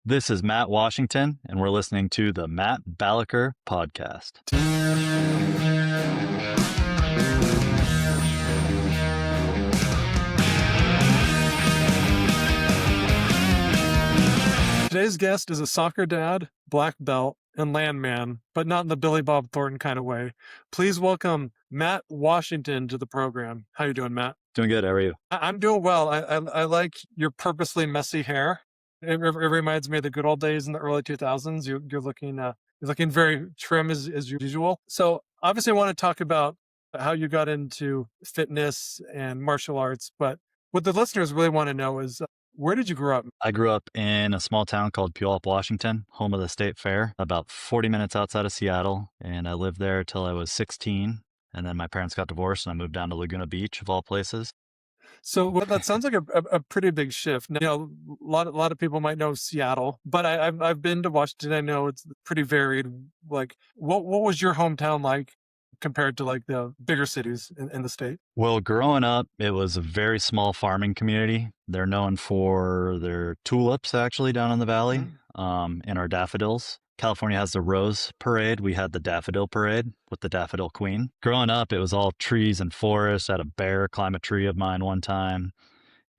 This is Matt Washington, and we're listening to the Matt Balaker Podcast. Today's guest is a soccer dad, black belt, and Landman, but not in the Billy Bob Thornton kind of way. Please welcome Matt Washington to the program. How you doing, Matt? Doing good. How are you? I'm doing well. I like your purposely messy hair. It reminds me of the good old days in the early 2000s. You're looking very trim as usual. So obviously I want to talk about how you got into fitness and martial arts, but what the listeners really want to know is where did you grow up? I grew up in a small town called Puyallup, Washington, home of the state fair, about 40 minutes outside of Seattle. And I lived there till I was 16. And then my parents got divorced and I moved down to Laguna Beach, of all places. So that sounds like a pretty big shift. Now, a lot of people might know Seattle, but I've been to Washington. I know it's pretty varied. Like, what was your hometown like compared to like the bigger cities in the state? Well, growing up, it was a very small farming community. They're known for their tulips, actually, down in the valley, and our daffodils. California has the Rose Parade. We had the Daffodil Parade with the Daffodil Queen. Growing up, it was all trees and forests. I had a bear climb a tree of mine one time.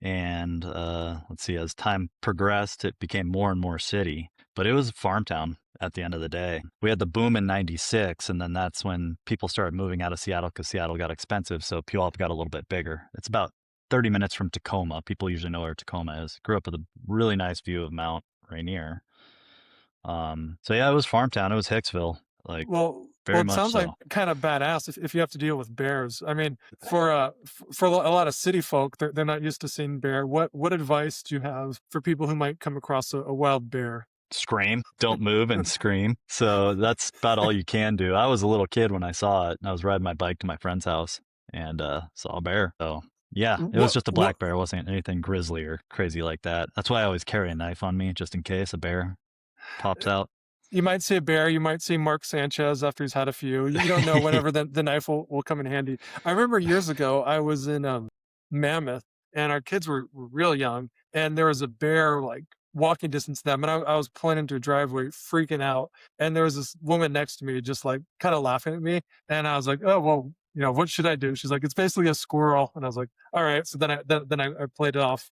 And let's see, as time progressed, it became more and more city. But it was a farm town at the end of the day. We had the boom in 96, and then that's when people started moving out of Seattle because Seattle got expensive. So Puyallup got a little bit bigger. It's about 30 minutes from Tacoma. People usually know where Tacoma is. Grew up with a really nice view of Mount Rainier. So yeah, it was farm town. It was Hicksville. Like, very it much sounds so. like kind of badass if you have to deal with bears. I mean, for a lot of city folk, they're not used to seeing bear. What advice do you have for people who might come across a wild bear? Scream, don't move and scream. So that's about all you can do. I was a little kid when I saw it, and I was riding my bike to my friend's house and saw a bear. So yeah, it was just a black bear. It wasn't anything grisly or crazy like that. That's why I always carry a knife on me just in case a bear pops out. You might see a bear, you might see Mark Sanchez after he's had a few. You don't know whenever the knife will come in handy. I remember years ago, I was in Mammoth, and our kids were real young, and there was a bear like walking distance to them, and I was pulling into a driveway freaking out, and there was this woman next to me just like kind of laughing at me, and I was like, oh, well, what should I do? She's like, it's basically a squirrel, and I was like, all right. So then I played it off.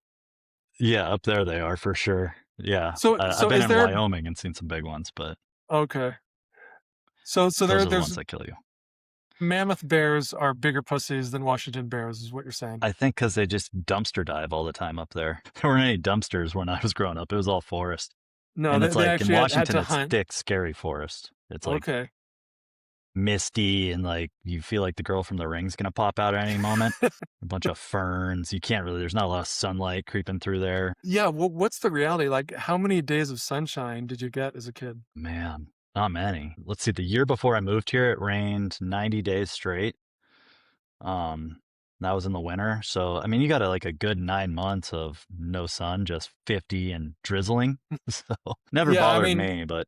Yeah, up there they are for sure. Yeah, So I've been is in there Wyoming and seen some big ones, but okay? So those are the there's ones that kill you. mammoth bears are bigger pussies than Washington bears, is what you're saying. I think because they just dumpster dive all the time up there. There weren't any dumpsters when I was growing up. It was all forest. No, And they it's like in actually had Washington, to it's hunt. thick, scary forest. It's like Okay. misty and like you feel like the girl from The Ring's gonna pop out at any moment. A bunch of ferns. You can't really, there's not a lot of sunlight creeping through there. Yeah, well, what's the reality? Like, how many days of sunshine did you get as a kid? Man, not many. Let's see, the year before I moved here, it rained 90 days straight. That was in the winter. So, I mean, you got like a good 9 months of no sun, just 50 and drizzling. So, never Yeah, I bothered mean, me, but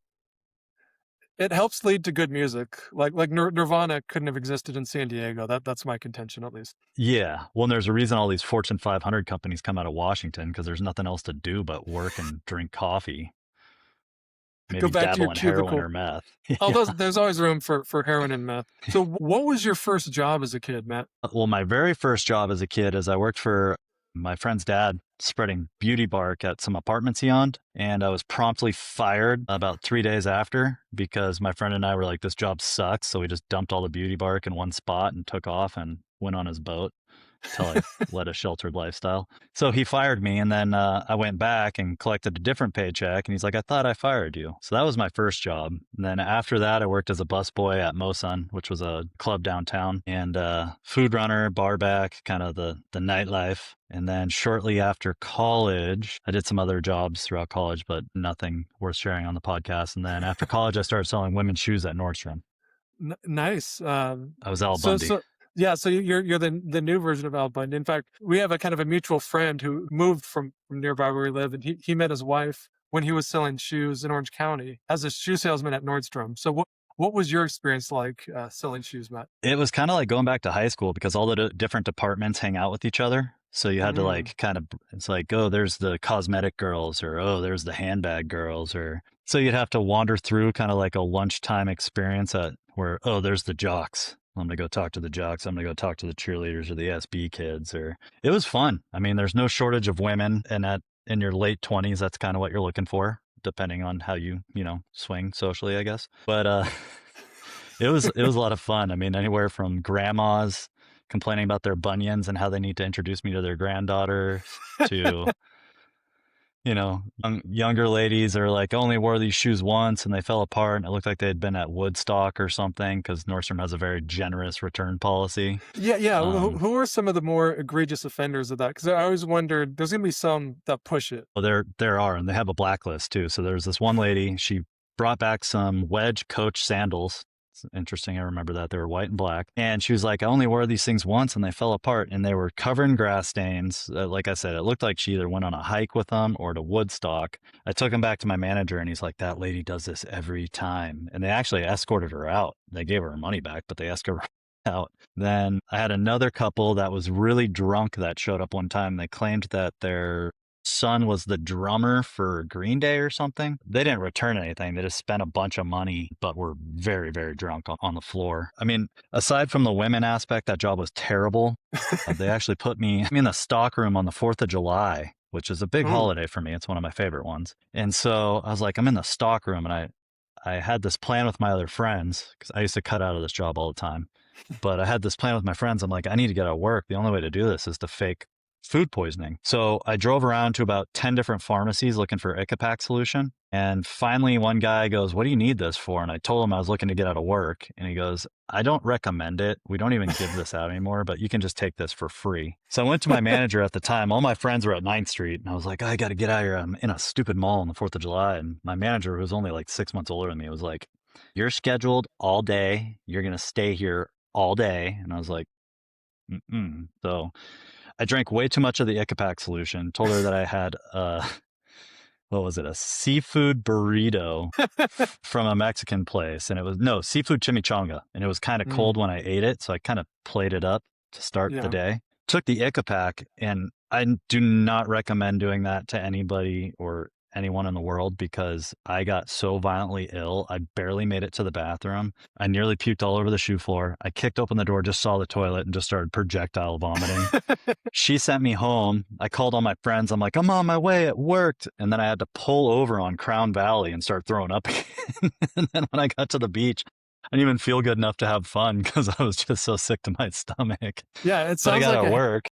it helps lead to good music. Like Nirvana couldn't have existed in San Diego. That's my contention, at least. yeah. Well, and there's a reason all these Fortune 500 companies come out of Washington because there's nothing else to do but work and drink coffee, Go maybe back to dabble your in heroin cubicle. or meth. Although Yeah. there's always room for heroin and meth. So, what was your first job as a kid, Matt? Well, my very first job as a kid is I worked for my friend's dad spreading beauty bark at some apartments he owned. And I was promptly fired about 3 days after because my friend and I were like, this job sucks. So we just dumped all the beauty bark in one spot and took off and went on his boat until I led a sheltered lifestyle. So he fired me. And then I went back and collected a different paycheck. And he's like, I thought I fired you. So that was my first job. And then after that, I worked as a busboy at Mosun, which was a club downtown, and food runner, bar back, kind of the nightlife. And then shortly after college, I did some other jobs throughout college, but nothing worth sharing on the podcast. And then after college, I started selling women's shoes at Nordstrom. Nice. I was Al So Bundy. so yeah, so you're the new version of Al Bundy. In fact, we have a kind of a mutual friend who moved from nearby where we live, and he met his wife when he was selling shoes in Orange County as a shoe salesman at Nordstrom. So what was your experience like selling shoes, Matt? It was kind of like going back to high school because all the different departments hang out with each other. So you had to Mm. like kind of, it's like, oh, there's the cosmetic girls, or oh, there's the handbag girls, or so you'd have to wander through kind of like a lunchtime experience at where, oh, there's the jocks. I'm gonna go talk to the jocks. I'm gonna go talk to the cheerleaders or the SB kids. Or it was fun. I mean, there's no shortage of women, and at in your late 20s, that's kind of what you're looking for, depending on how you know, swing socially, I guess. But it was a lot of fun. I mean, anywhere from grandmas complaining about their bunions and how they need to introduce me to their granddaughters to, you know, younger ladies are like, only wore these shoes once and they fell apart and it looked like they had been at Woodstock or something, because Nordstrom has a very generous return policy. Yeah, yeah. Um, Who are some of the more egregious offenders of that? Because I always wondered, there's gonna be some that push it. well, there are, and they have a blacklist too. So there's this one lady. She brought back some wedge Coach sandals. It's interesting. I remember that they were white and black, and she was like, "I only wore these things once, and they fell apart, and they were covered in grass stains." Like I said, it looked like she either went on a hike with them or to Woodstock. I took them back to my manager, and he's like, "That lady does this every time," and they actually escorted her out. They gave her her money back, but they escorted her out. Then I had another couple that was really drunk that showed up one time. They claimed that their son was the drummer for Green Day or something. They didn't return anything. They just spent a bunch of money, but were very, very drunk on the floor. I mean, aside from the women aspect, that job was terrible. They actually put me in the stock room on the 4th of July, which is a big Ooh. holiday for me. It's one of my favorite ones. And so I was like, I'm in the stock room, and I had this plan with my other friends, because I used to cut out of this job all the time. But I had this plan with my friends. I'm like, I need to get out of work. The only way to do this is to fake food poisoning. So I drove around to about 10 different pharmacies looking for Icapac solution. And finally, one guy goes, "What do you need this for?" And I told him I was looking to get out of work. And he goes, "I don't recommend it. We don't even give this out anymore, but you can just take this for free." So I went to my manager at the time. All my friends were at 9th Street. And I was like, "I got to get out of here. I'm in a stupid mall on the 4th of July." And my manager, who was only like 6 months older than me, was like, "You're scheduled all day. You're going to stay here all day." And I was like, mm-mm. So I drank way too much of the Icapac solution, told her that I had what was it, a seafood burrito from a Mexican place. And it was, no, seafood chimichanga. And it was kind of cold Mm. when I ate it. So I kind of played it up to start the Yeah. day. Took the Icapac, and I do not recommend doing that to anybody or anyone in the world, because I got so violently ill. I barely made it to the bathroom. I nearly puked all over the shoe floor. I kicked open the door, just saw the toilet, and just started projectile vomiting. She sent me home. I called all my friends. I'm like, "I'm on my way. It worked." And then I had to pull over on Crown Valley and start throwing up again. And then when I got to the beach, I didn't even feel good enough to have fun, because I was just so sick to my stomach. Yeah, it But I sounds got like to work.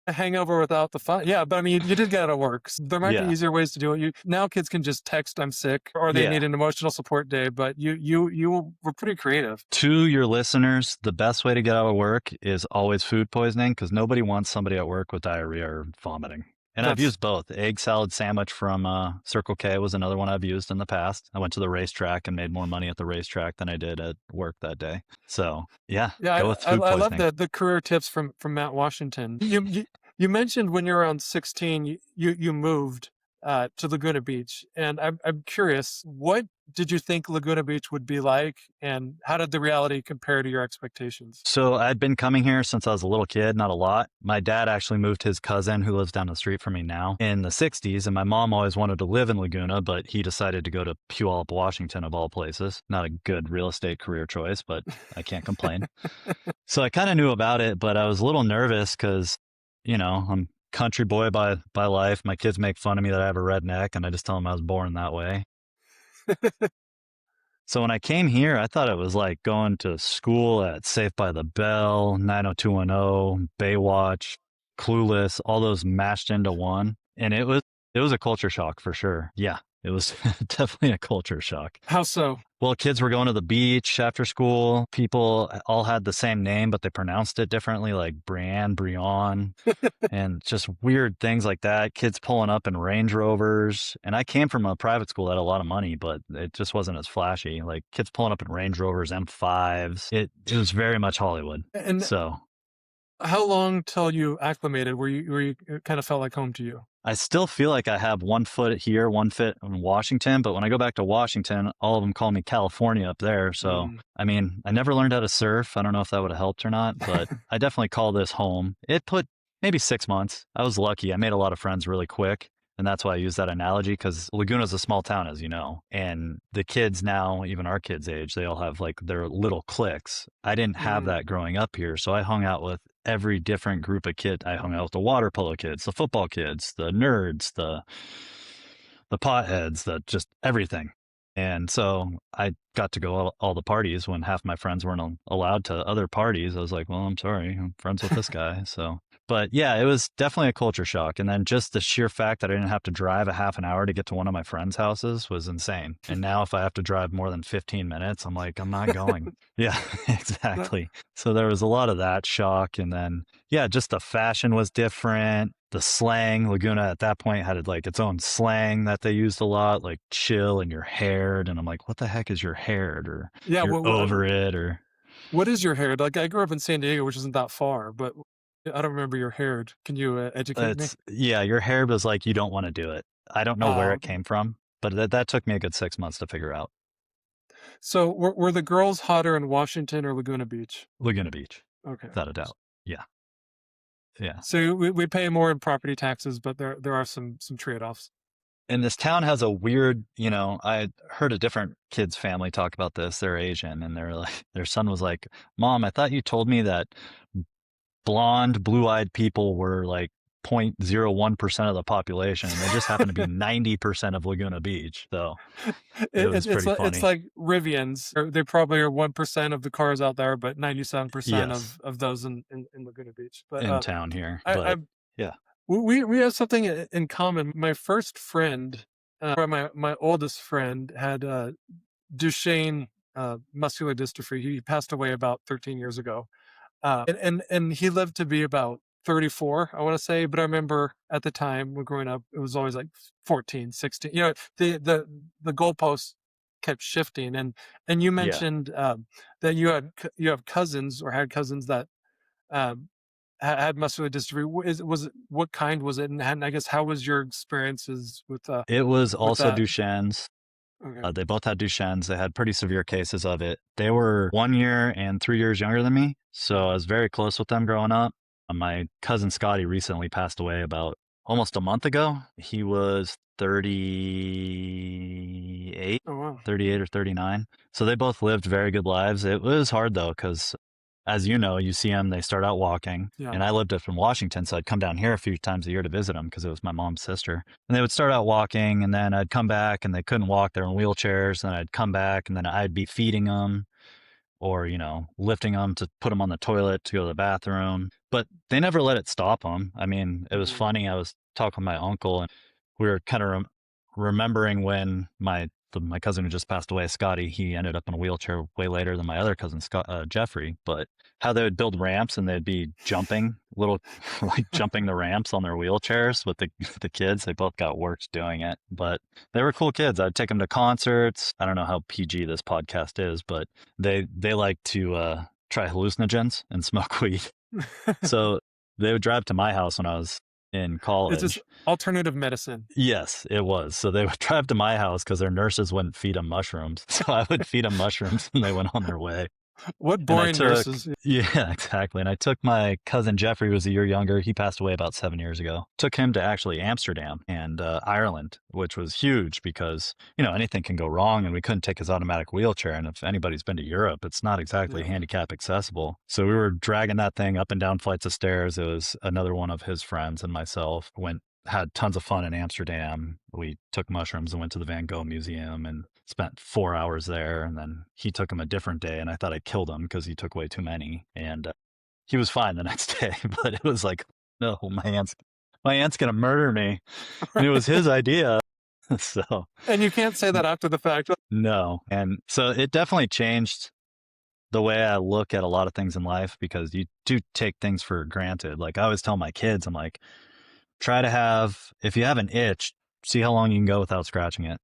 a hangover without the fun. Yeah, but I mean, you did get out of work. There might be Yeah. easier ways to do it. Now kids can just text, "I'm sick," or they need Yeah. an emotional support day. But you were pretty creative. To your listeners, the best way to get out of work is always food poisoning, because nobody wants somebody at work with diarrhea or vomiting. And I've That's used both. Egg salad sandwich from Circle K was another one I've used in the past. I went to the racetrack and made more money at the racetrack than I did at work that day. So yeah, yeah. go with I food love poisoning. the career tips from Matt Washington. You mentioned when you were around 16, you moved to Laguna Beach, and I'm curious, what did you think Laguna Beach would be like, and how did the reality compare to your expectations? So I'd been coming here since I was a little kid, not a lot. My dad actually moved his cousin, who lives down the street from me now, in the 60s. And my mom always wanted to live in Laguna, but he decided to go to Puyallup, Washington, of all places. Not a good real estate career choice, but I can't complain. So I kind of knew about it, but I was a little nervous because, I'm country boy by life. My kids make fun of me that I have a redneck, and I just tell them I was born that way. So when I came here, I thought it was like going to school at Safe by the Bell, 90210, Baywatch, Clueless, all those mashed into one. And it was a culture shock for sure. Yeah, it was definitely a culture shock. How so? Well, kids were going to the beach after school. People all had the same name, but they pronounced it differently, like Brian, and just weird things like that. Kids pulling up in Range Rovers. And I came from a private school that had a lot of money, but it just wasn't as flashy. Like kids pulling up in Range Rovers, M5s. It was very much Hollywood. And So how long till you acclimated where you it kind of felt like home to you? I still feel like I have one foot here, one foot in Washington. But when I go back to Washington, all of them call me California up there. So, Mm. I mean, I never learned how to surf. I don't know if that would have helped or not, but I definitely call this home. It put maybe 6 months. I was lucky. I made a lot of friends really quick. And that's why I use that analogy, because Laguna's a small town, as you know. And the kids now, even our kids' age, they all have like their little cliques. I didn't have Mm. that growing up here. So I hung out with every different group of kids. I hung out with the water polo kids, the football kids, the nerds, the potheads, the just everything. And so I got to go all the parties when half my friends weren't allowed to other parties. I was like, well, I'm sorry, I'm friends with this guy. So, but yeah, it was definitely a culture shock. And then just the sheer fact that I didn't have to drive a half an hour to get to one of my friends' houses was insane. And now if I have to drive more than 15 minutes, I'm like, I'm not going. Yeah, That exactly. So there was a lot of that shock. And then, yeah, just the fashion was different. The slang, Laguna at that point had like its own slang that they used a lot, like chill and you're haired. And I'm like, what the heck is your haired? Or yeah, you're over it? Or what is your hair? Like, I grew up in San Diego, which isn't that far, but I don't remember your hair. Can you, educate me? yeah, your haired was like, you don't want to do it. I don't know where Oh, it okay. came from, but that took me a good 6 months to figure out. So were the girls hotter in Washington or Laguna Beach? Laguna Beach, Okay. without a doubt. Yeah. Yeah. So we pay more in property taxes, but there are some trade-offs. And this town has a weird, I heard a different kid's family talk about this. They're Asian, and they're like, their son was like, Mom, I thought you told me that blonde, blue-eyed people were like 0.01% of the population, and they just happen to be 90% of Laguna Beach. So it was It's pretty it's funny like Rivians. They probably are 1% of the cars out there, but 97% yes, of those in Laguna Beach. But in town here. I But yeah, we have something in common. My first friend, or my oldest friend, had Duchenne muscular dystrophy. He passed away about 13 years ago, and he lived to be about 34, I want to say. But I remember at the time when growing up, it was always like 14, 16. You know, the goalposts kept shifting. And you yeah. mentioned that you have cousins or had cousins that um, had muscular dystrophy. Was it, what kind was it? And I guess how was your experiences It was with also that? Duchenne's. Okay. They both had Duchenne's. They had pretty severe cases of it. They were 1 year and 3 years younger than me. So I was very close with them growing up. My cousin Scotty recently passed away about almost a month ago. He was 38, Oh wow. 38 or 39. So they both lived very good lives. It was hard though, because as you know, you see them, they start out walking. Yeah. And I lived up in Washington, so I'd come down here a few times a year to visit them because it was my mom's sister. And they would start out walking, and then I'd come back and they couldn't walk. They're in wheelchairs. And then I'd come back, and then I'd be feeding them or, lifting them to put them on the toilet to go to the bathroom. But they never let it stop them. I mean, it was Mhm. funny. I was talking with my uncle, and we were kind of remembering when my cousin who just passed away, Scotty, he ended up in a wheelchair way later than my other cousin, Scott, Jeffrey. But how they would build ramps and they'd be jumping little, like jumping the ramps on their wheelchairs with the kids. They both got worked doing it, but they were cool kids. I'd take them to concerts. I don't know how PG this podcast is, but they like to try hallucinogens and smoke weed. So they would drive to my house when I was in It's just college. alternative medicine. Yes, it was. So they would drive to my house because their nurses wouldn't feed them mushrooms. So I would feed them mushrooms and they went on their way. What And I boring took, nurses. yeah, exactly. And I took my cousin Jeffrey, who was a year younger. He passed away about 7 years ago. Took him to actually Amsterdam and Ireland, which was huge because, anything can go wrong and we couldn't take his automatic wheelchair. And if anybody's been to Europe, it's not exactly Yeah. handicap accessible. So we were dragging that thing up and down flights of stairs. It was another one of his friends and myself had tons of fun in Amsterdam. We took mushrooms and went to the Van Gogh Museum and spent 4 hours there. And then he took him a different day, and I thought I killed him because he took way too many. And he was fine the next day, but it was like, no, my aunt's gonna murder me, and it was his idea. So And you can't say that after the fact. no, and so it definitely changed the way I look at a lot of things in life because you do take things for granted. Like I always tell my kids, I'm like, if you have an itch, see how long you can go without scratching it.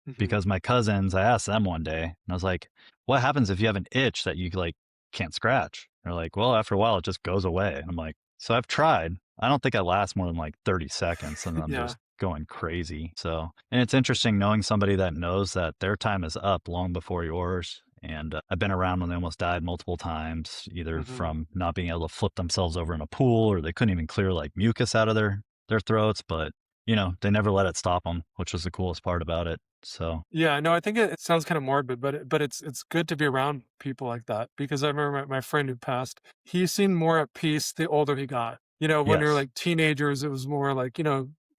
Mhm. Because my cousins, I asked them one day, and I was like, what happens if you have an itch that you like can't scratch? They're like, well, after a while, it just goes away. And I'm like, so I've tried. I don't think I last more than like 30 seconds and I'm Yeah. just going crazy. So, and it's interesting knowing somebody that knows that their time is up long before yours And I've been around when they almost died multiple times, either Mhm. from not being able to flip themselves over in a pool or they couldn't even clear like mucus out of their throats. But, they never let it stop them, which was the coolest part about it. So, Yeah, no, I think it sounds kinda morbid, but it's good to be around people like that because I remember my friend who passed, he seemed more at peace the older he got. When you're, yes. like, teenagers, it was more like,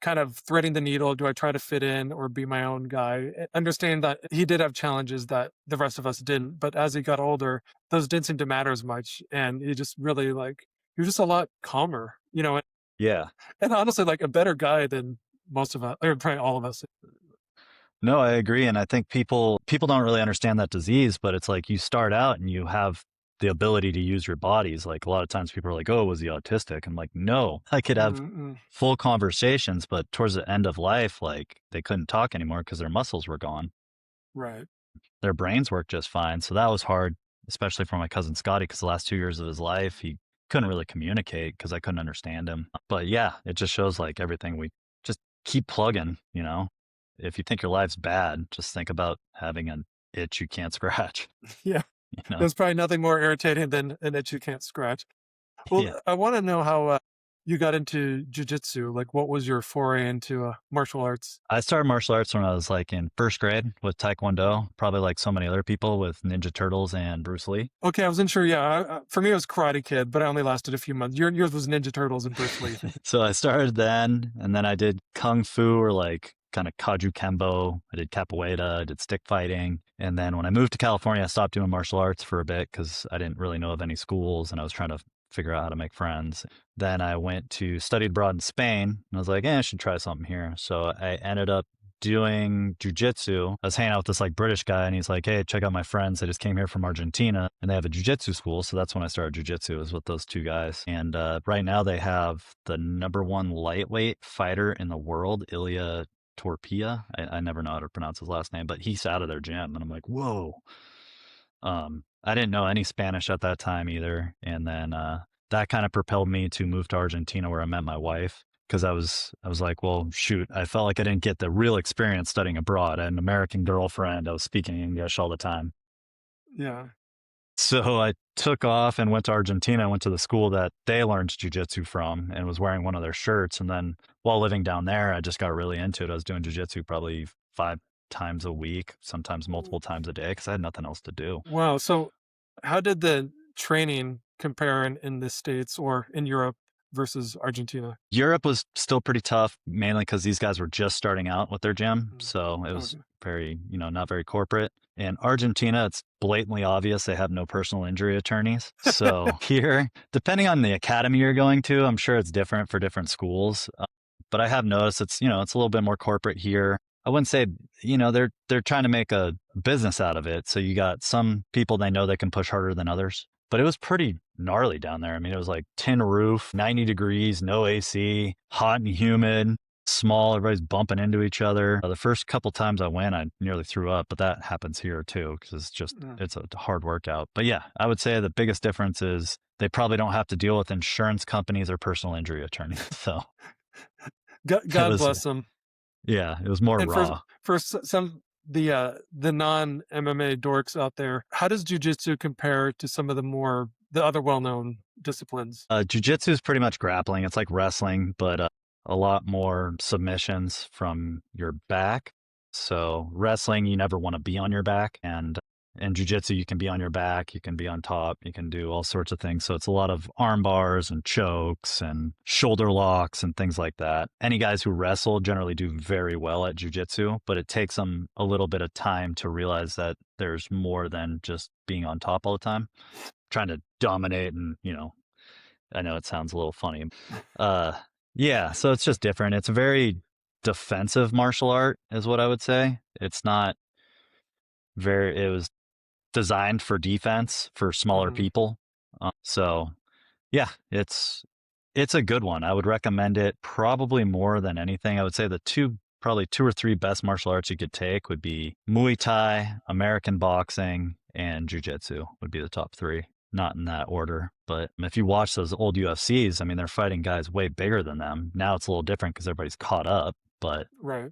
kind of threading the needle, do I try to fit in or be my own guy? Understand that he did have challenges that the rest of us didn't, but as he got older, those didn't seem to matter as much, and he just really, like he was just a lot calmer, Yeah. and honestly, like, a better guy than most of us or probably all of us. No, I agree, and I think people don't really understand that disease, but it's like you start out and you have the ability to use your bodies. Like a lot of times people are like, "Oh, was he autistic?" I'm like, "No, I could have Mm-mm. full conversations, but towards the end of life, like they couldn't talk anymore because their muscles were gone. Right. Their brains worked just fine." So that was hard, especially for my cousin Scotty, because the last 2 years of his life, he couldn't really communicate because I couldn't understand him. But yeah, it just shows like everything we just keep plugging. If you think your life's bad, just think about having an itch you can't scratch, Yeah. you know? There's probably nothing more irritating than an itch you can't scratch. Yeah. Well, I wanna know how, you got into jujitsu, like, what was your foray into, martial arts? I started martial arts when I was like in first grade with Taekwondo, probably like so many other people with Ninja Turtles and Bruce Lee. Okay, I wasn't sure, yeah, for me, it was Karate Kid, but I only lasted a few months. Yours was Ninja Turtles and Bruce Lee. So I started then, and then I did kung fu or like kind of kaju kembo. I did capoeira, I did stick fighting. And then when I moved to California, I stopped doing martial arts for a bit because I didn't really know of any schools and I was trying to figure out how to make friends. Then I went to studied abroad in Spain and I was like, I should try something here. So I ended up doing jujitsu. I was hanging out with this like British guy and he's like, hey, check out my friends. They just came here from Argentina and they have a jujitsu school. So that's when I started jujitsu, was with those two guys. And right now they have the number one lightweight fighter in the world, Ilya Torpia. I never know how to pronounce his last name, but he's out of their gym. And I'm like, whoa. I didn't know any Spanish at that time either. And then that kind of propelled me to move to Argentina where I met my wife because I was like, well, shoot, I felt like I didn't get the real experience studying abroad. I had an American girlfriend. I was speaking English all the time. Yeah. So I took off and went to Argentina. I went to the school that they learned jujitsu from and was wearing one of their shirts. And then while living down there, I just got really into it. I was doing jujitsu probably 5 times a week, sometimes multiple times a day because I had nothing else to do. Wow, so how did the training compare in the States or in Europe versus Argentina? Europe was still pretty tough, mainly because these guys were just starting out with their gym. Mm. So it was Okay. very, not very corporate. In Argentina, it's blatantly obvious they have no personal injury attorneys. So here, depending on the academy you're going to, I'm sure it's different for different schools. But I have noticed it's a little bit more corporate here. I wouldn't say, they're trying to make a business out of it. So you got some people they know they can push harder than others. But it was pretty gnarly down there. I mean, it was like tin roof, 90 degrees, no AC, hot and humid, small. Everybody's bumping into each other. The first couple times I went, I nearly threw up, but that happens here too because Mm. it's a hard workout. But yeah, I would say the biggest difference is they probably don't have to deal with insurance companies or personal injury attorneys. So it God was, bless them. yeah, it was more And for raw. some the non-MMA dorks out there, how does jujitsu compare to some of the other well-known disciplines? Jiu-jitsu is pretty much grappling. It's like wrestling, but a lot more submissions from your back. So wrestling, you never want to be on your back, and in jiu-jitsu, you can be on your back, you can be on top, you can do all sorts of things. So it's a lot of arm bars and chokes and shoulder locks and things like that. Any guys who wrestle generally do very well at jiu-jitsu, but it takes them a little bit of time to realize that there's more than just being on top all the time, trying to dominate and, I know it sounds a little funny. Uh, yeah, so it's just different. It's a very defensive martial art, is what I would say. It was designed for defense for smaller Mhm. people. So yeah, it's a good one. I would recommend it probably more than anything. I would say the probably two or three best martial arts you could take would be Muay Thai, American boxing, and Jiu-Jitsu would be the top three. Not in that order, but if you watch those old UFCs, I mean, they're fighting guys way bigger than them. Now it's a little different because everybody's caught up, but Right.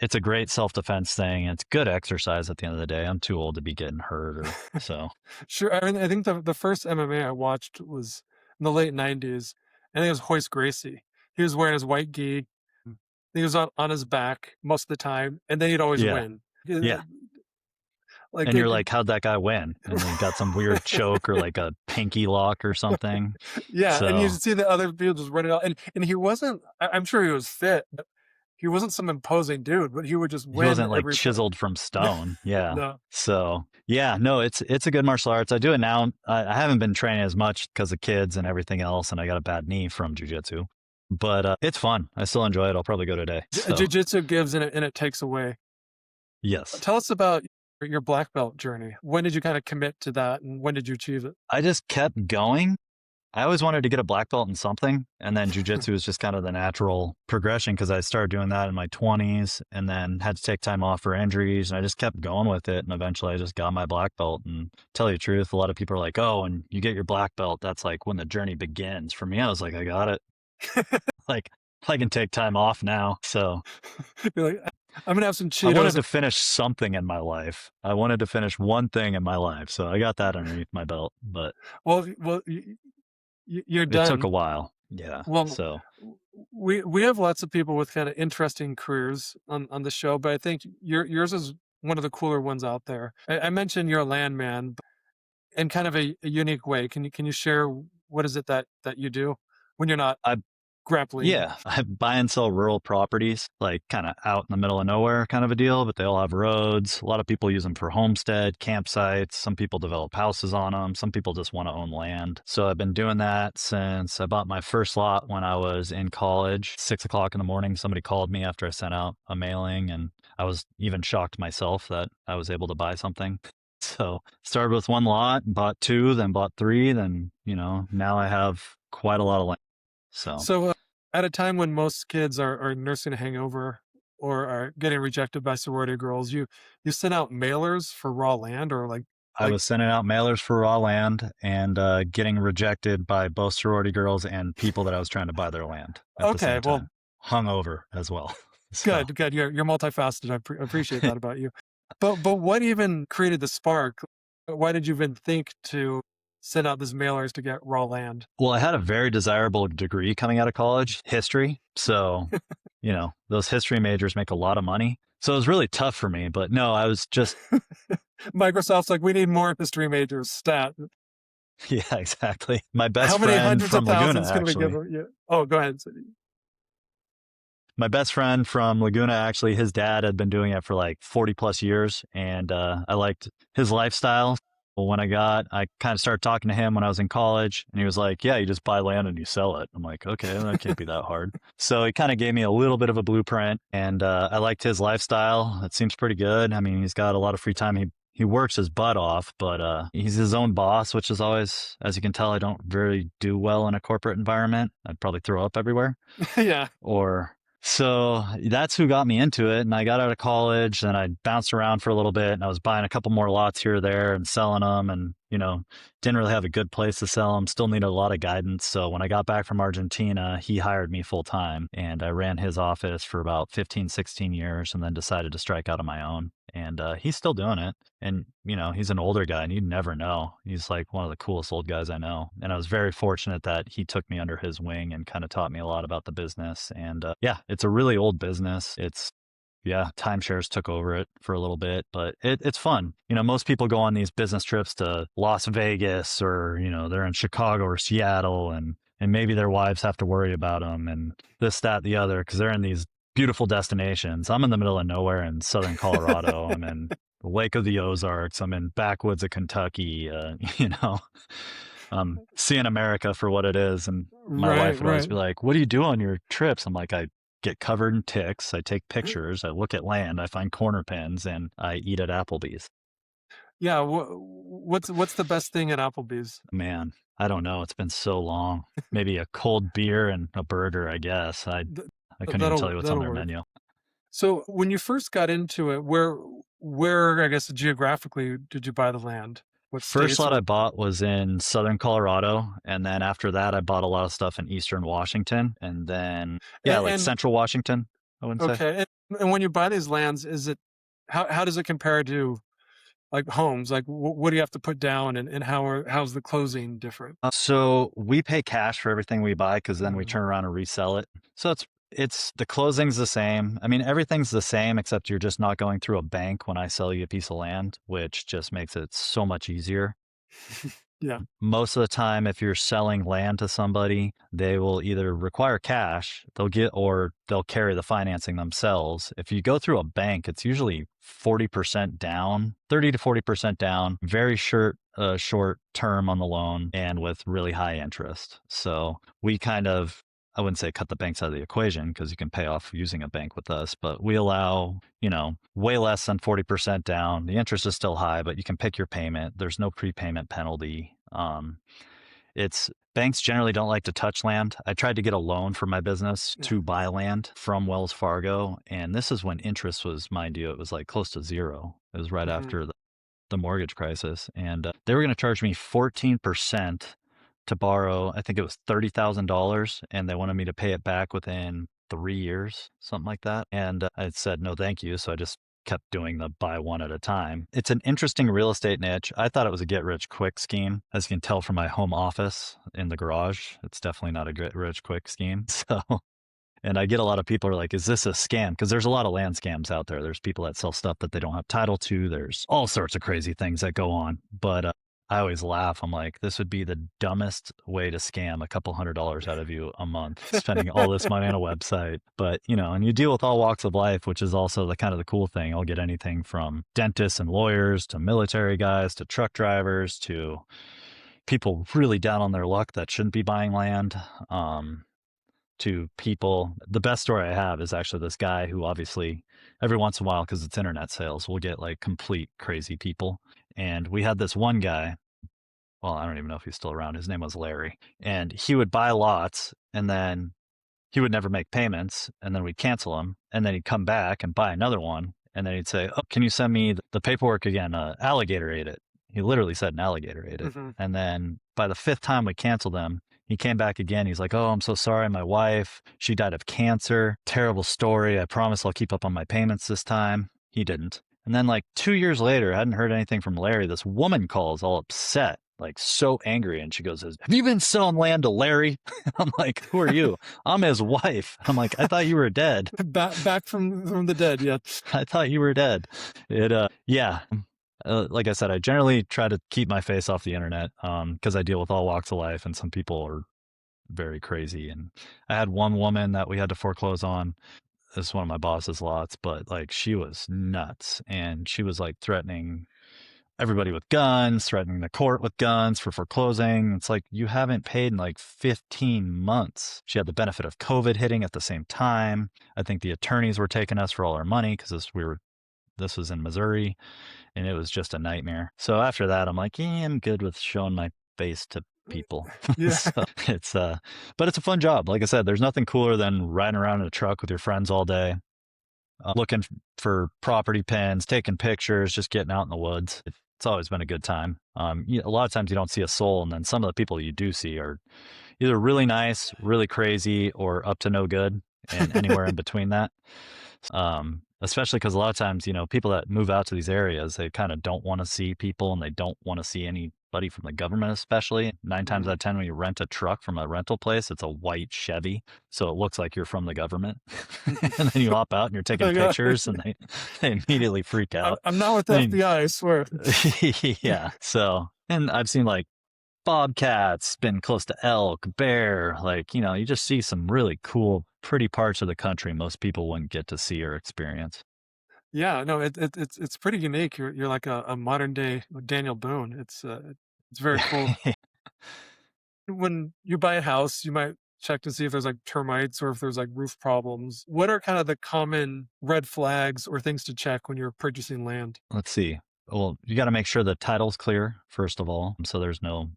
it's a great self-defense thing. It's good exercise at the end of the day. I'm too old to be getting hurt or so. Sure, I mean, I think the first MMA I watched was in the late '90s. I think it was Hoist Gracie. He was wearing his white gi. He was on his back most of the time, and then he'd always Yeah. win. Yeah, Yeah. like And you're it like, how'd that guy win? And then he got some weird choke or like a pinky lock or something. yeah, and you So should see the other people just running out, and he wasn't. I'm sure he was fit, but he wasn't some imposing dude, but he would just he win wasn't like every fight. chiseled from stone. Yeah. No. So yeah, no, it's a good martial arts. I do it now. I haven't been training as much because of kids and everything else, and I got a bad knee from jujitsu. But it's fun. I still enjoy it. I'll probably go today. So Jiu-jitsu gives and it takes away. yes, Tell us about your black belt journey. When did you kind of commit to that, and when did you achieve it? I just kept going. I always wanted to get a black belt in something, and then jujitsu was just kind of the natural progression because I started doing that in my 20s and then had to take time off for injuries, and I just kept going with it, and eventually I just got my black belt. And tell you the truth, a lot of people are like, "Oh, and you get your black belt, that's like when the journey begins." For me, I was like, "I got it." Like I can take time off now. So You're like, I'm gonna have some I wanted Cheetos. to finish something in my life. I wanted to finish one thing in my life, so I got that underneath my belt, but Well, you're it took a done. while. Yeah. Well, So we have lots of people with kind of interesting careers on the show, but I think yours is one of the cooler ones out there. I mentioned you're a landman in kind of a unique way. Can you share what is it that you do when you're not I grappling? Yeah, I buy and sell rural properties, like kind of out in the middle of nowhere kind of a deal, but they all have roads. A lot of people use them for homestead, campsites. Some people develop houses on them. Some people just want to own land. So I've been doing that since I bought my first lot when I was in college. 6 o'clock in the morning, somebody called me after I sent out a mailing, and I was even shocked myself that I was able to buy something. So started with one lot, bought two, then bought three, then, now I have quite a lot of land. So So, at a time when most kids are nursing a hangover or are getting rejected by sorority girls, you send out mailers for raw land or I like was sending out mailers for raw land and getting rejected by both sorority girls and people that I was trying to buy their land at the okay, same well, time. Hungover as well. So good. You're multifaceted. Appreciate that about you. But what even created the spark? Why did you even think to send out these mailers to get raw land? well, I had a very desirable degree coming out of college, history. So, those history majors make a lot of money. So it was really tough for me. But no, I was just, Microsoft's like, we need more history majors. Stat. yeah, exactly. My How best many friend hundreds of from Laguna, thousands can we give actually. her? Yeah. Oh, go ahead. My best friend from Laguna, actually, his dad had been doing it for like 40 plus years, and I liked his lifestyle. Well, I kind of started talking to him when I was in college, and he was like, "Yeah, you just buy land and you sell it." I'm like, "Okay, that can't be that hard." So he kind of gave me a little bit of a blueprint, and I liked his lifestyle. It seems pretty good. I mean, he's got a lot of free time. He works his butt off, but he's his own boss, which is always, as you can tell, I don't very do well in a corporate environment. I'd probably throw up everywhere. Yeah. Or so that's who got me into it. And I got out of college and I bounced around for a little bit and I was buying a couple more lots here or there and selling them, and, didn't really have a good place to sell them. Still needed a lot of guidance. So when I got back from Argentina, he hired me full time and I ran his office for about 15, 16 years and then decided to strike out on my own. And he's still doing it. And, he's an older guy and you'd never know. He's like one of the coolest old guys I know. And I was very fortunate that he took me under his wing and kind of taught me a lot about the business. And yeah, it's a really old business. Yeah, timeshares took over it for a little bit, but it's fun. Most people go on these business trips to Las Vegas or, they're in Chicago or Seattle, and maybe their wives have to worry about them and this, that, the other, because they're in these beautiful destinations. I'm in the middle of nowhere in southern Colorado. I'm in the Lake of the Ozarks. I'm in backwoods of Kentucky. Seeing America for what it is. And my Right, wife would always right. be like, "What do you do on your trips?" I'm like, "I get covered in ticks. I take pictures. I look at land. I find corner pins, and I eat at Applebee's." Yeah, what's the best thing at Applebee's? Man, I don't know. It's been so long. Maybe a cold beer and a burger, I guess. I Th I couldn't even tell that'll you what's on that'll their work. menu. So, when you first got into it, where, I guess, geographically did you buy the land? What First states lot I or bought was in southern Colorado, and then after that, I bought a lot of stuff in eastern Washington, and then yeah, like and central Washington. I wouldn't say. Okay, and when you buy these lands, is it how does it compare to, like, homes? Like, what do you have to put down, and how's the closing different? So we pay cash for everything we buy because then we Mm, turn around and resell it. So it's the closing's the same. I mean, everything's the same except you're just not going through a bank when I sell you a piece of land, which just makes it so much easier. yeah, Most of the time, if you're selling land to somebody, they will either require cash, or they'll carry the financing themselves. If you go through a bank, it's usually 40% down, 30 to 40% down, very short term on the loan and with really high interest. So we kind of, I wouldn't say cut the banks out of the equation because you can pay off using a bank with us, but we allow, way less than 40% down. The interest is still high, but you can pick your payment. There's no prepayment penalty. It's banks generally don't like to touch land. I tried to get a loan for my business yeah, to buy land from Wells Fargo, and this is when interest was, mind you, it was like close to zero. It was right mhm, after the mortgage crisis, and they were going to charge me 14% to borrow. I think it was $30,000, and they wanted me to pay it back within 3 years, something like that. And I said no, thank you. So I just kept doing the buy one at a time. It's an interesting real estate niche. I thought it was a get rich quick scheme. As you can tell from my home office in the garage, it's definitely not a get rich quick scheme. So and I get a lot of people are like, is this a scam? Because there's a lot of land scams out there. There's people that sell stuff that they don't have title to. There's all sorts of crazy things that go on. But I always laugh. I'm like, this would be the dumbest way to scam a couple $100 out of you a month, spending all this money on a website. But, and you deal with all walks of life, which is also the kind of the cool thing. I'll get anything from dentists and lawyers to military guys to truck drivers to people really down on their luck that shouldn't be buying land. To people. The best story I have is actually this guy who obviously every once in a while, because it's internet sales, we'll get like complete crazy people. And we had this one guy, well, I don't even know if he's still around. His name was Larry. And he would buy lots and then he would never make payments. And then we'd cancel him. And then he'd come back and buy another one. And then he'd say, oh, can you send me the paperwork again? Alligator ate it. He literally said an alligator ate it. mhm. And then by the fifth time we canceled him, he came back again. He's like, oh, I'm so sorry. My wife, she died of cancer. Terrible story. I promise I'll keep up on my payments this time. He didn't. And then, like 2 years later, I hadn't heard anything from Larry. This woman calls all upset, like so angry. And she goes, have you been selling land to Larry? I'm like, who are you? I'm his wife. I'm like, I thought you were dead. Back from the dead, yeah. I thought you were dead. Yeah. Like I said, I generally try to keep my face off the internet because I deal with all walks of life, and some people are very crazy. And I had one woman that we had to foreclose on. This is one of my boss's lots, but like she was nuts, and she was like threatening everybody with guns, threatening the court with guns for foreclosing. It's like you haven't paid in like 15 months. She had the benefit of COVID hitting at the same time. I think the attorneys were taking us for all our money because this was in Missouri, and it was just a nightmare. So after that, I'm like, yeah, I'm good with showing my face to people. Yeah. So but it's a fun job. Like I said, there's nothing cooler than riding around in a truck with your friends all day, looking for property pins, taking pictures, just getting out in the woods. It's always been a good time. A lot of times you don't see a soul, and then some of the people you do see are either really nice, really crazy, or up to no good, and anywhere in between that. Especially because a lot of times, people that move out to these areas, they kind of don't want to see people and they don't want to see anybody from the government, especially. 9 times out Mhm. of 10, when you rent a truck from a rental place, it's a white Chevy. So it looks like you're from the government. And then you hop out and you're taking Like, pictures and they immediately freak out. I'm not with the Then, FBI, I swear. yeah. So, and I've seen like bobcats, been close to elk, bear, like, you just see some really cool, pretty parts of the country most people wouldn't get to see or experience. Yeah, no, it's pretty unique. You're like a modern day Daniel Boone. It's very cool. When you buy a house, you might check to see if there's like termites or if there's like roof problems. What are kind of the common red flags or things to check when you're purchasing land? Let's see. Well, you got to make sure the title's clear, first of all. So there's no,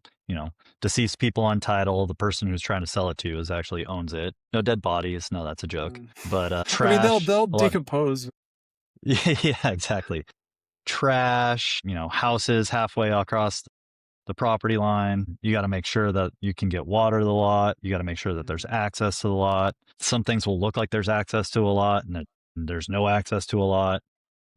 deceased people on title. The person who's trying to sell it to you is actually owns it. No dead bodies. No, that's a joke. Mm. But I mean, trash, they'll a lot. decompose. Yeah, exactly. Trash, houses halfway across the property line. You got to make sure that you can get water to the lot. You got to make sure that there's access to the lot. Some things will look like there's access to a lot and there's no access to a lot.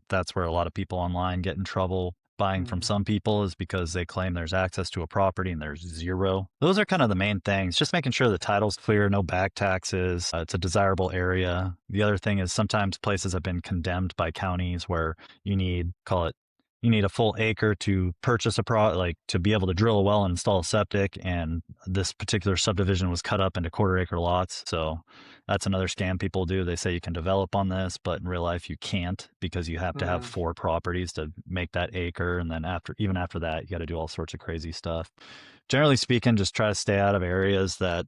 That's where a lot of people online get in trouble buying from some people, is because they claim there's access to a property and there's zero. Those are kind of the main things. Just making sure the title's clear, no back taxes. It's a desirable area. The other thing is sometimes places have been condemned by counties where you need, call it, you need a full acre to purchase like to be able to drill a well and install a septic. And this particular subdivision was cut up into quarter-acre lots. So that's another scam people do. They say you can develop on this, but in real life you can't, because you have to have 4 properties to make that acre. And then even after that, you got to do all sorts of crazy stuff. Generally speaking, just try to stay out of areas that,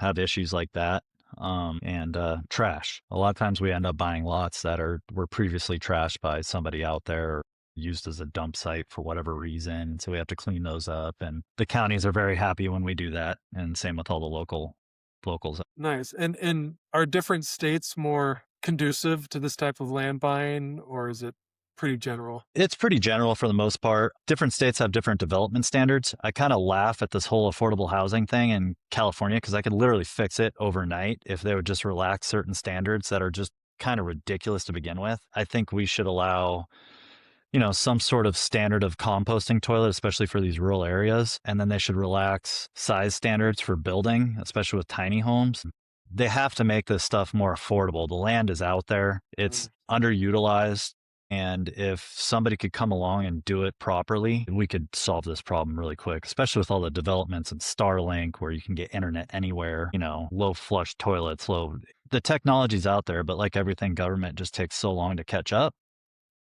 have issues like that. And trash. A lot of times we end up buying lots that were previously trashed by somebody out there, used as a dump site for whatever reason. So we have to clean those up. And the counties are very happy when we do that. And same with all the locals. Nice. And are different states more conducive to this type of land buying, or is it pretty general? It's pretty general for the most part. Different states have different development standards. I kind of laugh at this whole affordable housing thing in California, because I could literally fix it overnight if they would just relax certain standards that are just kind of ridiculous to begin with. I think we should allow some sort of standard of composting toilet, especially for these rural areas. And then they should relax size standards for building, especially with tiny homes. They have to make this stuff more affordable. The land is out there. It's underutilized. And if somebody could come along and do it properly, we could solve this problem really quick, especially with all the developments in Starlink, where you can get internet anywhere, low flush toilets, the technology's out there, but like everything, government just takes so long to catch up.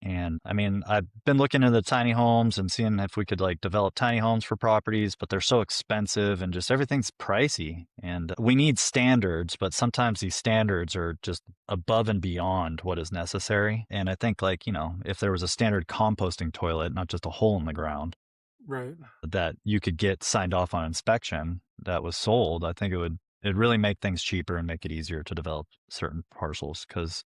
And I mean, I've been looking into the tiny homes and seeing if we could develop tiny homes for properties, but they're so expensive and just everything's pricey. And we need standards, but sometimes these standards are just above and beyond what is necessary. And I think if there was a standard composting toilet, not just a hole in the ground, right, that you could get signed off on inspection that was sold, I think it'd really make things cheaper and make it easier to develop certain parcels. Because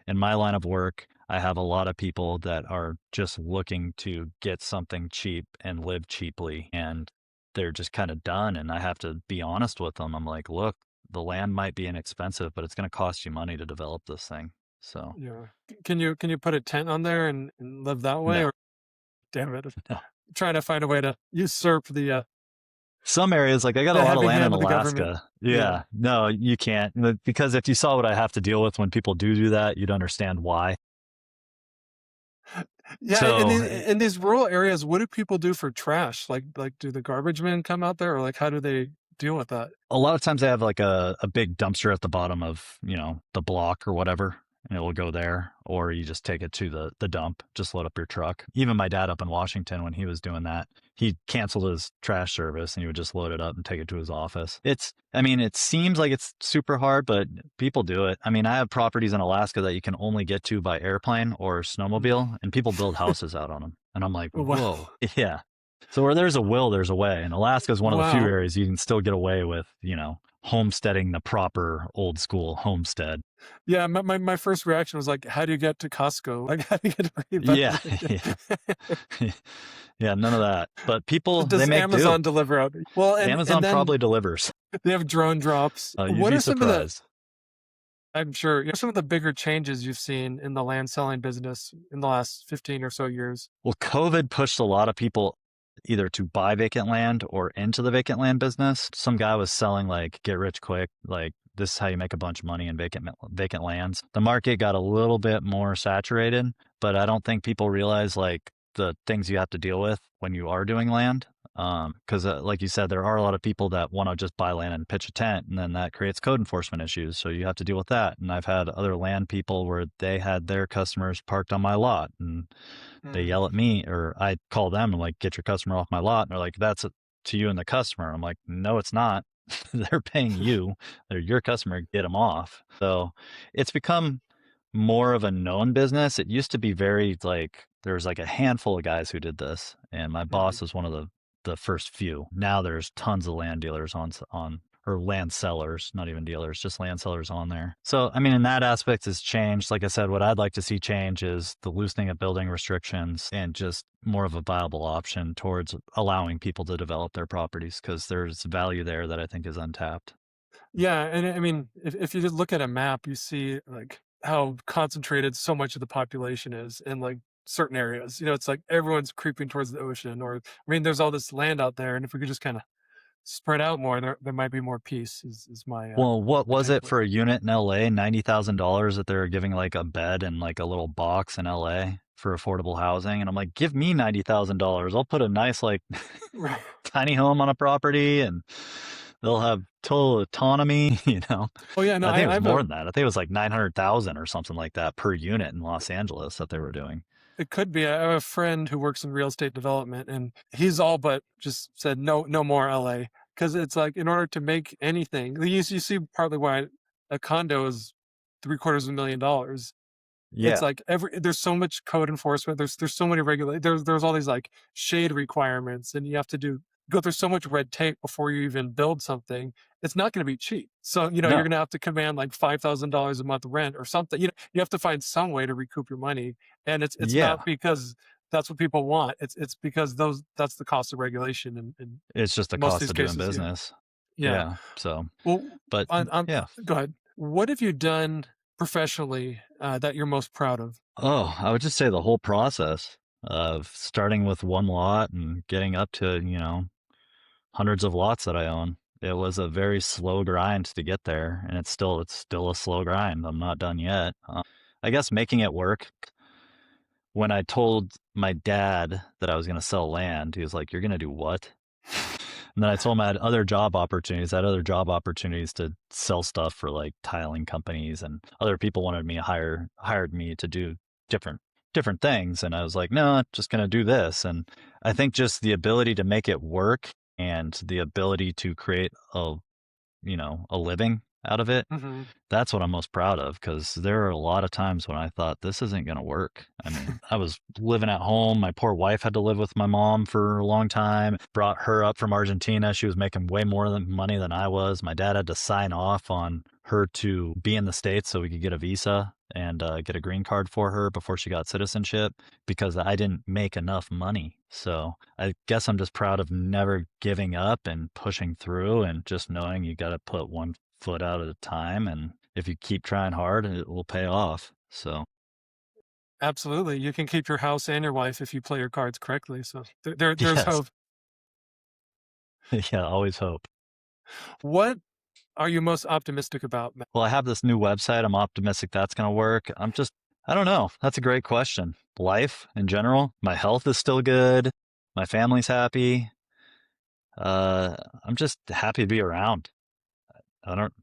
in my line of work, I have a lot of people that are just looking to get something cheap and live cheaply, and they're just kind of done. And I have to be honest with them. I'm like, look, the land might be inexpensive, but it's going to cost you money to develop this thing. So yeah. Can you put a tent on there and live that way? no, Or damn it, no. trying to find a way to usurp Some areas, like I got a the lot of heavy land in hand of the government. Alaska. Yeah, no, you can't. Because if you saw what I have to deal with when people do that, you'd understand why. Yeah, So in these rural areas, what do people do for trash? Like, do the garbage men come out there, or how do they deal with that? a lot of times they have like a big dumpster at the bottom of, the block or whatever, and it will go there, or you just take it to the dump, just load up your truck. Even my dad up in Washington, when he was doing that, he canceled his trash service and he would just load it up and take it to his office. It seems like it's super hard, but people do it. I mean, I have properties in Alaska that you can only get to by airplane or snowmobile, and people build houses out on them. And I'm like, whoa, Wow. yeah. So where there's a will, there's a way. And Alaska is one of the few Wow. areas you can still get away with, homesteading the proper old school homestead. Yeah, my first reaction was like, how do you get to Costco? Like, how do you get to where you Yeah, buy yeah. Yeah, none of that. But people, they Does make do. Amazon deliver out? Well, and Amazon then probably delivers. they have drone drops. You'd What be are some of the surprised. I'm sure, some of the bigger changes you've seen in the land selling business in the last 15 or so years? Well, COVID pushed a lot of people either to buy vacant land or into the vacant land business. Some guy was selling get rich quick, this is how you make a bunch of money in vacant lands. The market got a little bit more saturated, but I don't think people realize the things you have to deal with when you are doing land. Because like you said, there are a lot of people that want to just buy land and pitch a tent, and then that creates code enforcement issues. So you have to deal with that. And I've had other land people where they had their customers parked on my lot, and they yell at me, or I call them and get your customer off my lot. And they're like, that's to you and the customer. I'm like, no, it's not. They're paying you. They're your customer. Get them off. So it's become more of a known business. It used to be very there was a handful of guys who did this, and my boss was one of the first few. Now there's tons of land dealers or land sellers, not even dealers, just land sellers on there. So, I mean, in that aspect, it's changed. Like I said, what I'd like to see change is the loosening of building restrictions and just more of a viable option towards allowing people to develop their properties, because there's value there that I think is untapped. Yeah, and I mean, if you just look at a map, you see like how concentrated so much of the population is in like certain areas. You know, it's like everyone's creeping towards the ocean, or I mean, there's all this land out there, and if we could just kind of spread out more, there might be more peace. Is my Well, what my was it takeaway. for a unit in LA? $90,000 that they were giving like a bed and like a little box in LA for affordable housing. And I'm like, give me $90,000. I'll put a nice like Right. tiny home on a property and they'll have total autonomy, you know. Oh yeah, no, I think it I was have more a. than that. I think it was like 900,000 or something like that per unit in Los Angeles that they were doing. It could be. I have a friend who works in real estate development, and he's all but just said no, no more LA, because it's like in order to make anything, you see partly why a condo is $750,000. It's Yeah. like there's so much code enforcement. There's so many there's all these like shade requirements, and you have to go through so much red tape before you even build something. It's not going to be cheap. So you're No. going to have to command like $5,000 a month rent or something. You have to find some way to recoup your money, and it's Yeah. not because that's what people want. It's because that's the cost of regulation in It's just the most of cost these of doing cases. Yeah, business. yeah. Yeah. So, Well, but yeah. go ahead. What have you done professionally that you're most proud of? Oh, I would just say the whole process of starting with one lot and getting up to, hundreds of lots that I own. It was a very slow grind to get there, and it's still a slow grind. I'm not done yet. I guess making it work. When I told my dad that I was going to sell land, he was like, "You're going to do what?" And then I told him I had other job opportunities. I had other job opportunities to sell stuff for like tiling companies, and other people wanted me hired me to do different different things. And I was like, no, I'm just gonna do this. And I think just the ability to make it work and the ability to create a living out of it, Hmm. that's what I'm most proud of, because there are a lot of times when I thought this isn't going to work. I mean, I was living at home. My poor wife had to live with my mom for a long time. Brought her up from Argentina. She was making way more money than I was. My dad had to sign off on her to be in the States so we could get a visa and get a green card for her before she got citizenship, because I didn't make enough money. So I guess I'm just proud of never giving up and pushing through, and just knowing you got to put one foot out at a time, and if you keep trying hard, it will pay off. So, Absolutely. You can keep your house and your wife if you play your cards correctly. So there's yes. hope. Yeah, always hope. What are you most optimistic about, Matt? Well, I have this new website. I'm optimistic that's going to work. I don't know. That's a great question. Life in general, my health is still good. My family's happy. Uh, I'm just happy to be around. I don't,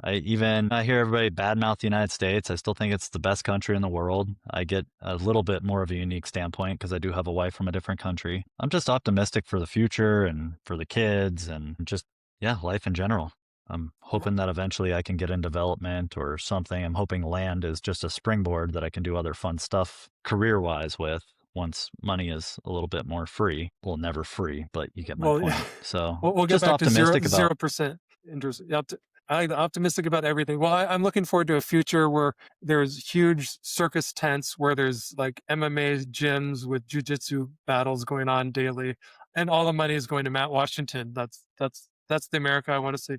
I hear everybody badmouth the United States. I still think it's the best country in the world. I get a little bit more of a unique standpoint because I do have a wife from a different country. I'm just optimistic for the future and for the kids and just, yeah, life in general. I'm hoping that eventually I can get in development or something. I'm hoping land is just a springboard that I can do other fun stuff career wise with once money is a little bit more free. Well, never free, but you get my Well, point. So we'll get just back to zero optimistic about. zero percent interest. I'm optimistic about everything. Well, I'm looking forward to a future where there's huge circus tents, where there's like MMA gyms with Jiu Jitsu battles going on daily, and all the money is going to Matt Washington. That's the America I want to see.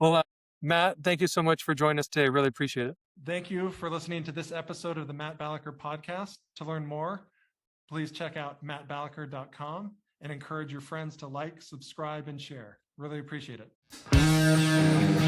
Well, Matt, thank you so much for joining us today. Really appreciate it. Thank you for listening to this episode of the Matt Balaker podcast. To learn more, please check out mattbalaker.com and encourage your friends to like, subscribe, and share. Really appreciate it.